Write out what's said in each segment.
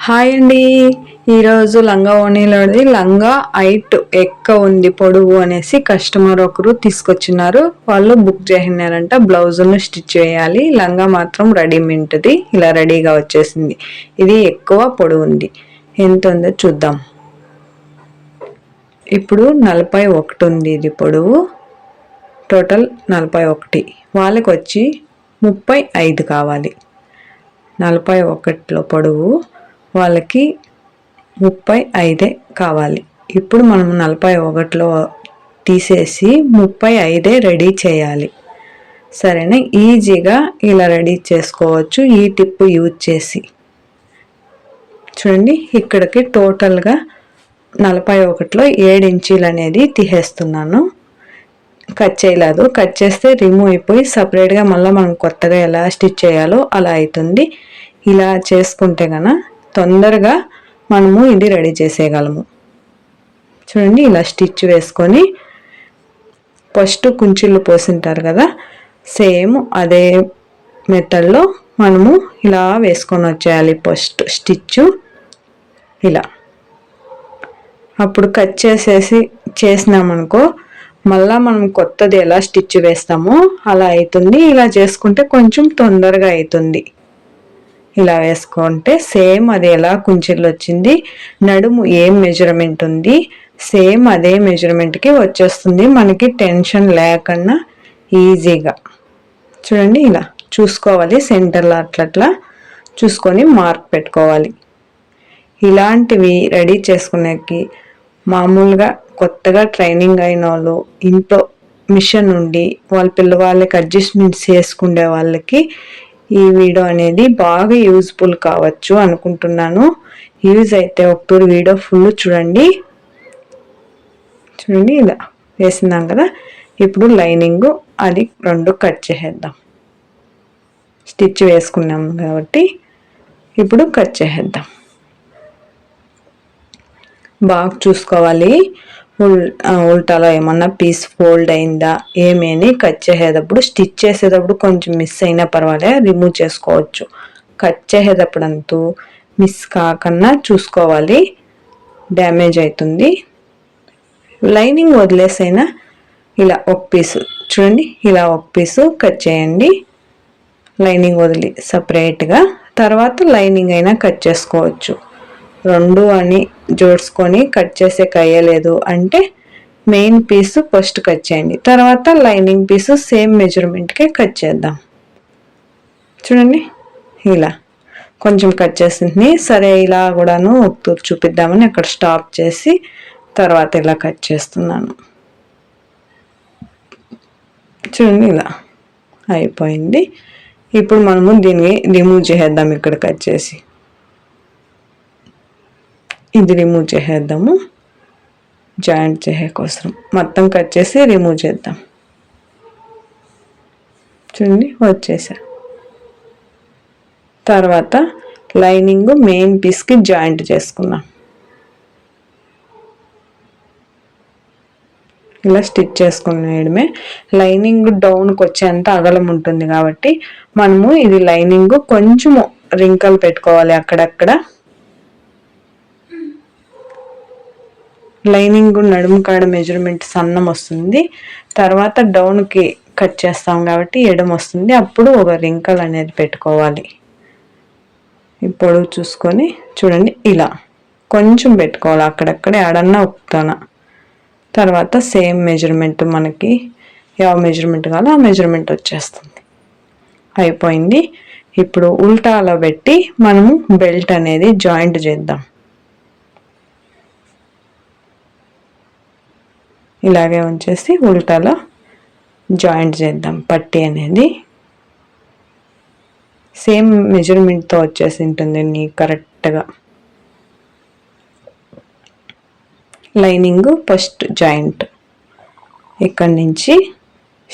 Hi అండి. ఈరోజు లంగా ఓణీలోది లంగా హైట్ ఎక్కువ ఉంది పొడవు అనేసి కస్టమర్ ఒకరు తీసుకొచ్చినారు. వాళ్ళు బుక్ చేసినారంట. బ్లౌజును స్టిచ్ చేయాలి. లంగా మాత్రం రెడీమేడ్ది ఇలా రెడీగా వచ్చేసింది. ఇది ఎక్కువ పొడవు ఉంది. ఎంత ఉందో చూద్దాం. ఇప్పుడు 41 ఉంది ఇది పొడవు. టోటల్ 41. వాళ్ళకి వచ్చి 35 కావాలి. 41లో పొడవు వాళ్ళకి 35 కావాలి. ఇప్పుడు మనం 41లో తీసేసి 35 రెడీ చేయాలి. సరేనా? ఈజీగా ఇలా రెడీ చేసుకోవచ్చు ఈ టిప్ యూజ్ చేసి. చూడండి, ఇక్కడికి టోటల్గా 41లో 7 ఇంచీలు అనేది తీసేస్తున్నాను. కట్ చేయలేదు. కట్ చేస్తే రిమూవ్ అయిపోయి సపరేట్గా మళ్ళీ మనం కొత్తగా ఎలా స్టిచ్ చేయాలో అలా అవుతుంది. ఇలా చేసుకుంటే కనుక తొందరగా మనము ఇది రెడీ చేసేయగలము. చూడండి, ఇలా స్టిచ్ వేసుకొని ఫస్ట్ కుంచిళ్ళు పోసింటారు కదా, సేమ్ అదే మెథడ్లో మనము ఇలా వేసుకొని వచ్చేయాలి. ఫస్ట్ స్టిచ్ ఇలా. అప్పుడు కట్ చేసినామనుకో మళ్ళీ మనం కొత్తది ఎలా స్టిచ్ వేస్తామో అలా అవుతుంది. ఇలా చేసుకుంటే కొంచెం తొందరగా అవుతుంది. ఇలా వేసుకుంటే సేమ్ అది ఎలా కుంచిళ్ళు వచ్చింది, నడుము ఏం మెజర్మెంట్ ఉంది సేమ్ అదే మెజర్మెంట్కి వచ్చేస్తుంది. మనకి టెన్షన్ లేకుండా ఈజీగా. చూడండి, ఇలా చూసుకోవాలి. సెంటర్లో అట్లా చూసుకొని మార్క్ పెట్టుకోవాలి. ఇలాంటివి రెడీ చేసుకునేకి మామూలుగా కొత్తగా ట్రైనింగ్ అయిన వాళ్ళు, ఇంట్లో మిషన్ ఉండి వాళ్ళ పిల్లవాళ్ళకి అడ్జస్ట్మెంట్స్ చేసుకునే వాళ్ళకి ఈ వీడియో అనేది బాగా యూజ్ఫుల్ కావచ్చు అనుకుంటున్నాను. యూజ్ అయితే ఒకటూరు వీడియో ఫుల్ చూడండి. ఇలా వేసినాం కదా. ఇప్పుడు లైనింగ్ అది 2 కట్ చేసేద్దాం. స్టిచ్ వేసుకున్నాం కాబట్టి ఇప్పుడు కట్ చేసేద్దాం. బాగా చూసుకోవాలి. ఉల్టాలో ఏమన్నా పీస్ ఫోల్డ్ అయిందా ఏమేని కట్ చేసేటప్పుడు, స్టిచ్ చేసేటప్పుడు కొంచెం మిస్ అయినా పర్వాలే, రిమూవ్ చేసుకోవచ్చు. కట్ చేసేటప్పుడు అంతా మిస్ కాకుండా చూసుకోవాలి, డ్యామేజ్ అవుతుంది. లైనింగ్ వదిలేసైనా ఇలా ఒక పీసు చూడండి, ఇలా ఒక పీసు కట్ చేయండి. లైనింగ్ వదిలి సపరేట్గా తర్వాత లైనింగ్ అయినా కట్ చేసుకోవచ్చు. 2 అని జోడ్చుకొని కట్ చేసే కయ్యలేదు అంటే మెయిన్ పీసు ఫస్ట్ కట్ చేయండి, తర్వాత లైనింగ్ పీసు సేమ్ మెజర్మెంట్కే కట్ చేద్దాం. చూడండి, ఇలా కొంచెం కట్ చేసింది. సరే, ఇలా కూడాను ఒకటూరు చూపిద్దామని అక్కడ స్టాప్ చేసి తర్వాత ఇలా కట్ చేస్తున్నాను. చూడండి, ఇలా అయిపోయింది. ఇప్పుడు మనము దీన్ని రిమూవ్ చేసేద్దాం. ఇక్కడ కట్ చేసి ఇది రిమూవ్ చేసేద్దాము. జాయింట్ చేసే కోసం మొత్తం కట్ చేసి రిమూవ్ చేద్దాం. చూడండి, వచ్చేసా. తర్వాత లైనింగ్ మెయిన్ పీస్కి జాయింట్ చేసుకున్నాం. ఇలా స్టిచ్ చేసుకునేయడమే. లైనింగ్ డౌన్కి వచ్చేంత అగలం ఉంటుంది కాబట్టి మనము ఇది లైనింగ్ కొంచెము రింకలు పెట్టుకోవాలి అక్కడక్కడ. లైనింగ్ నడుము కాడ మెజర్మెంట్ సన్నం వస్తుంది. తర్వాత డౌన్కి కట్ చేస్తాం కాబట్టి ఎడమ వస్తుంది. అప్పుడు ఒక రింకల్ అనేది పెట్టుకోవాలి. ఇప్పుడు చూసుకొని చూడండి, ఇలా కొంచెం పెట్టుకోవాలి అక్కడక్కడే, ఆడన్నా ఉప్పుతాన. తర్వాత సేమ్ మెజర్మెంట్ మనకి ಯಾವ మెజర్మెంట్ కావాలో ఆ మెజర్మెంట్ వచ్చేస్తుంది. అయిపోయింది. ఇప్పుడు ఉల్టాలో పెట్టి మనము బెల్ట్ అనేది జాయింట్ చేద్దాం. ఇలాగే ఉంచేసి ఉల్టాలో జాయింట్ చేద్దాం. పట్టీ అనేది సేమ్ మెజర్మెంట్తో వచ్చేసి ఉంటుంది నీ కరెక్ట్గా. లైనింగ్ ఫస్ట్ జాయింట్ ఇక్కడి నుంచి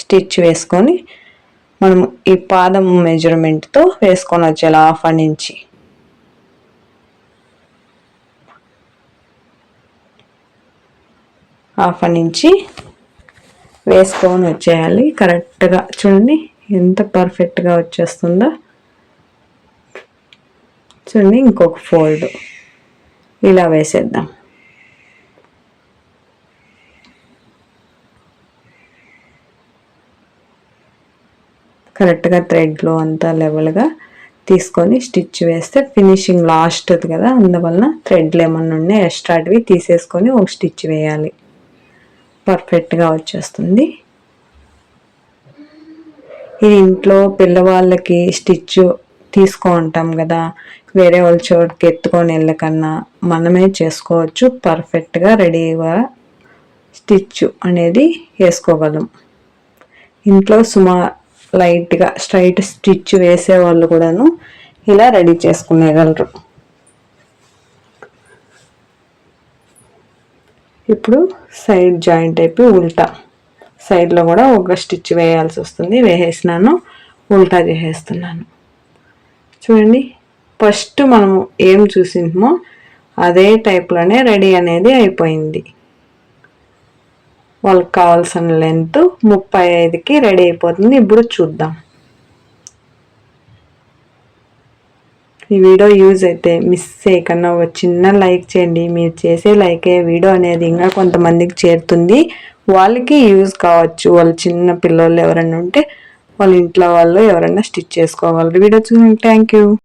స్టిచ్ వేసుకొని మనం ఈ పాదం మెజర్మెంట్తో వేసుకొని వచ్చేలా హాఫ్ నుంచి వేసుకొని వచ్చేయాలి కరెక్ట్గా. చూడండి ఎంత పర్ఫెక్ట్గా వచ్చేస్తుందో. చూడండి, ఇంకొక ఫోల్డ్ ఇలా వేసేద్దాం. కరెక్ట్గా థ్రెడ్లో అంతా లెవెల్గా తీసుకొని స్టిచ్ వేస్తే ఫినిషింగ్ లాస్ట్ కదా, అందువలన థ్రెడ్లు ఏమన్నా ఉన్నాయి ఎక్స్ట్రాటివి తీసేసుకొని ఒక స్టిచ్ వేయాలి. పర్ఫెక్ట్గా వచ్చేస్తుంది. ఇది ఇంట్లో పిల్లవాళ్ళకి స్టిచ్ తీసుకుంటాం కదా, వేరే వాళ్ళ చోటుకి ఎత్తుకొని వెళ్ళకన్నా మనమే చేసుకోవచ్చు. పర్ఫెక్ట్గా రెడీగా స్టిచ్ అనేది వేసుకోగలం. ఇంట్లో లైట్గా స్ట్రైట్ స్టిచ్ వేసే వాళ్ళు కూడాను ఇలా రెడీ చేసుకునేగలరు. ఇప్పుడు సైడ్ జాయింట్ అయిపోయి ఉల్టా సైడ్లో కూడా ఒక స్టిచ్ వేయాల్సి వస్తుంది. వేసేసినాను, ఉల్టా చేసేస్తున్నాను. చూడండి, ఫస్ట్ మనము ఏం చూసింటామో అదే టైప్లోనే రెడీ అనేది అయిపోయింది. వాళ్ళకి కావాల్సిన లెంత్ 35కి రెడీ అయిపోతుంది. ఇప్పుడు చూద్దాం. ఈ వీడియో యూజ్ అయితే మిస్ చేయకుండా ఒక చిన్న లైక్ చేయండి. మీరు చేసే లైకే వీడియో అనేది ఇంకా కొంతమందికి చేరుతుంది, వాళ్ళకి యూజ్ కావచ్చు. వాళ్ళు చిన్న పిల్లలు ఎవరైనా ఉంటే వాళ్ళ ఇంట్లో వాళ్ళు ఎవరైనా స్టిచ్ చేసుకోగలరు. వీడియో చూడండి. Thank you.